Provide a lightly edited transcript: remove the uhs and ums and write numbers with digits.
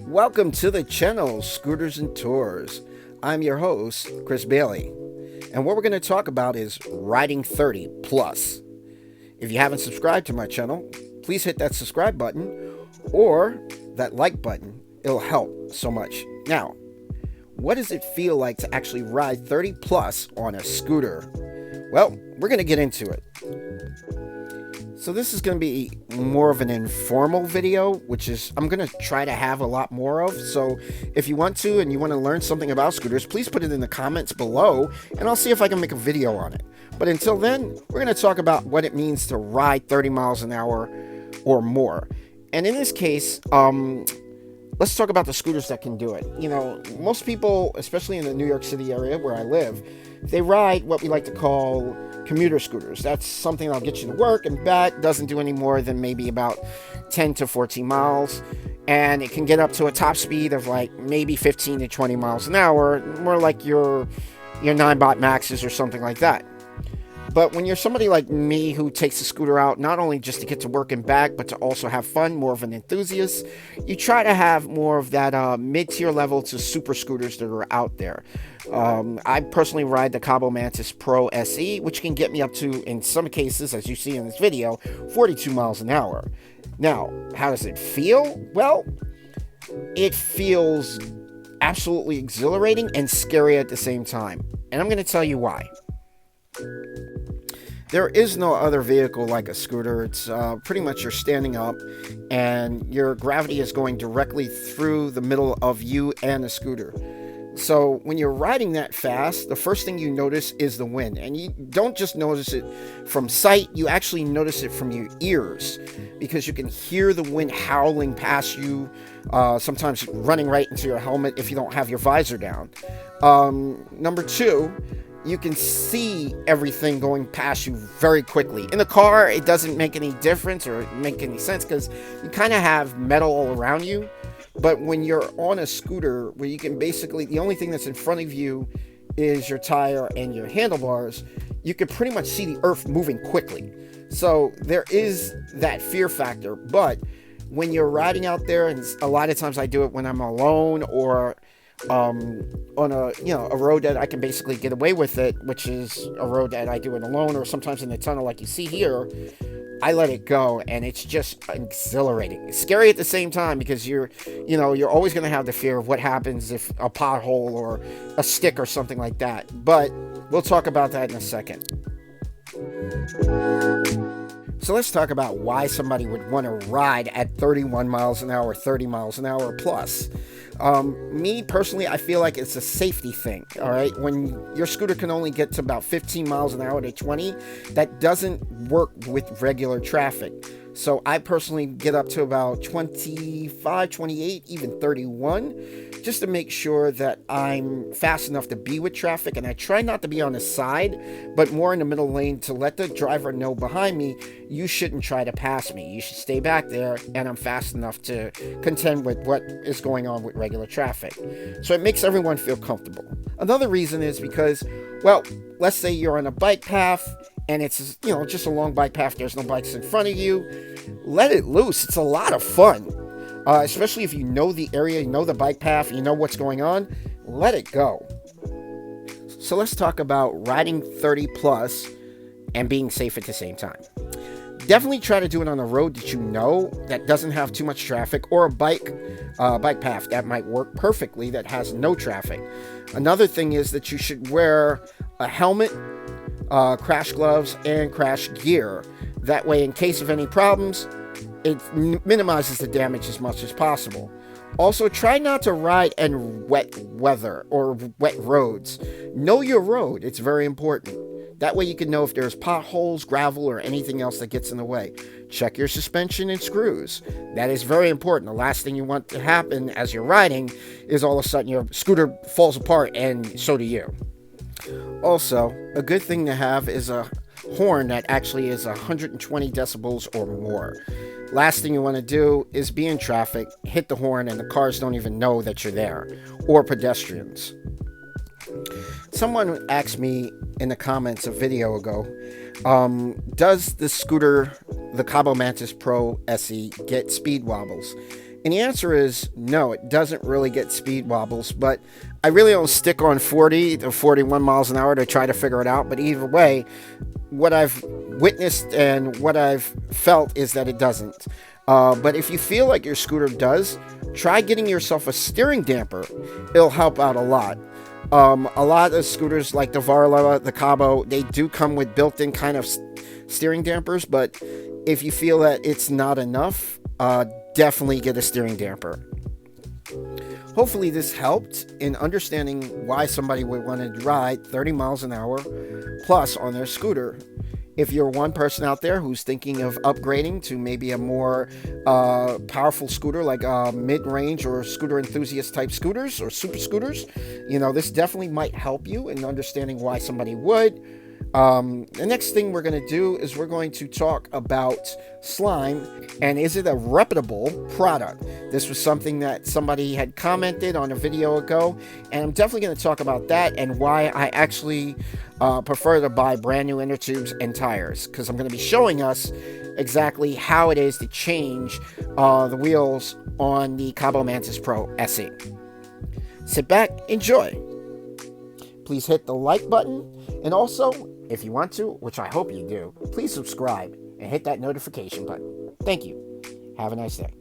Welcome to the channel, Scooters and Tours. I'm your host, Chris Bailey, and what we're going to talk about is riding 30 plus. If you haven't subscribed to my channel, please hit that subscribe button or that like button. It'll help so much. Now, what does it feel like to actually ride 30 plus on a scooter? Well, we're going to get into it. So this is going to be more of an informal video, which is I'm going to try to have a lot more of. So if you want to and you want to learn something about scooters, please put it in the comments below and I'll see if I can make a video on it. But until then, we're going to talk about what it means to ride 30 miles an hour or more. And in this case, let's talk about the scooters that can do it. You know, most people, especially in the New York City area where I live, they ride what we like to call commuter scooters. That's something that'll get you to work and back, doesn't do any more than maybe about 10 to 14 miles, and it can get up to a top speed of like maybe 15 to 20 miles an hour, more like your 9-bot maxes or something like that. But when you're somebody like me who takes the scooter out not only just to get to work and back, but to also have fun, more of an enthusiast, you try to have more of that mid-tier level to super scooters that are out there. I personally ride the Cabo Mantis Pro SE, which can get me up to, in some cases, as you see in this video, 42 miles an hour. Now, how does it feel? Well, it feels absolutely exhilarating and scary at the same time. And I'm going to tell you why. There is no other vehicle like a scooter. It's pretty much you're standing up and your gravity is going directly through the middle of you and the scooter. So when you're riding that fast, the first thing you notice is the wind. And you don't just notice it from sight, you actually notice it from your ears because you can hear the wind howling past you, sometimes running right into your helmet if you don't have your visor down. Number two, you can see everything going past you very quickly. In the car, it doesn't make any difference or make any sense because you kind of have metal all around you. But when you're on a scooter where you can basically, the only thing that's in front of you is your tire and your handlebars, you can pretty much see the earth moving quickly. So there is that fear factor. But when you're riding out there, and a lot of times I do it when I'm alone or on a road that I can basically get away with it, which is a road that I do it alone or sometimes in the tunnel like you see here, I let it go and it's just exhilarating. It's scary at the same time because you're always going to have the fear of what happens if a pothole or a stick or something like that. But we'll talk about that in a second. So let's talk about why somebody would want to ride at 31 miles an hour, 30 miles an hour plus. Me personally, I feel like it's a safety thing. All right. When your scooter can only get to about 15 miles an hour to 20, that doesn't work with regular traffic. So I personally get up to about 25, 28, even 31, just to make sure that I'm fast enough to be with traffic. And I try not to be on the side, but more in the middle lane to let the driver know behind me, you shouldn't try to pass me. You should stay back there, and I'm fast enough to contend with what is going on with regular traffic. So it makes everyone feel comfortable. Another reason is because, well, let's say you're on a bike path, and it's, just a long bike path. There's no bikes in front of you. Let it loose. It's a lot of fun, especially if you know the area, you know the bike path, you know what's going on. Let it go. So let's talk about riding 30 plus and being safe at the same time. Definitely try to do it on a road that you know that doesn't have too much traffic, or a bike path that might work perfectly that has no traffic. Another thing is that you should wear a helmet, crash gloves, and crash gear. That way, in case of any problems, it minimizes the damage as much as possible. Also, try not to ride in wet weather or wet roads. Know your road. It's very important. That way you can know if there's potholes, gravel, or anything else that gets in the way. Check your suspension and screws. That is very important. The last thing you want to happen as you're riding is all of a sudden your scooter falls apart, and so do you. Also, a good thing to have is a horn that actually is 120 decibels or more. Last thing you want to do is be in traffic, hit the horn, and the cars don't even know that you're there, or pedestrians. Someone asked me in the comments a video ago, does the scooter, the Cabo Mantis Pro SE, get speed wobbles? And the answer is no, it doesn't really get speed wobbles, but I really don't stick on 40 to 41 miles an hour to try to figure it out. But either way, what I've witnessed and what I've felt is that it doesn't. But if you feel like your scooter does, try getting yourself a steering damper. It'll help out a lot. A lot of scooters like the Varla, the Cabo, they do come with built-in kind of steering dampers, but if you feel that it's not enough, definitely get a steering damper. Hopefully this helped in understanding why somebody would want to ride 30 miles an hour plus on their scooter. If you're one person out there who's thinking of upgrading to maybe a more powerful scooter like mid-range or scooter enthusiast type scooters or super scooters, this definitely might help you in understanding why somebody would. The next thing we're going to do is we're going to talk about slime and is it a reputable product. This was something that somebody had commented on a video ago, and I'm definitely going to talk about that and why I actually prefer to buy brand new inner tubes and tires, because I'm going to be showing us exactly how it is to change the wheels on the Cabo Mantis Pro SE. Sit back, enjoy. Please hit the like button, and also, if you want to, which I hope you do, please subscribe and hit that notification button. Thank you. Have a nice day.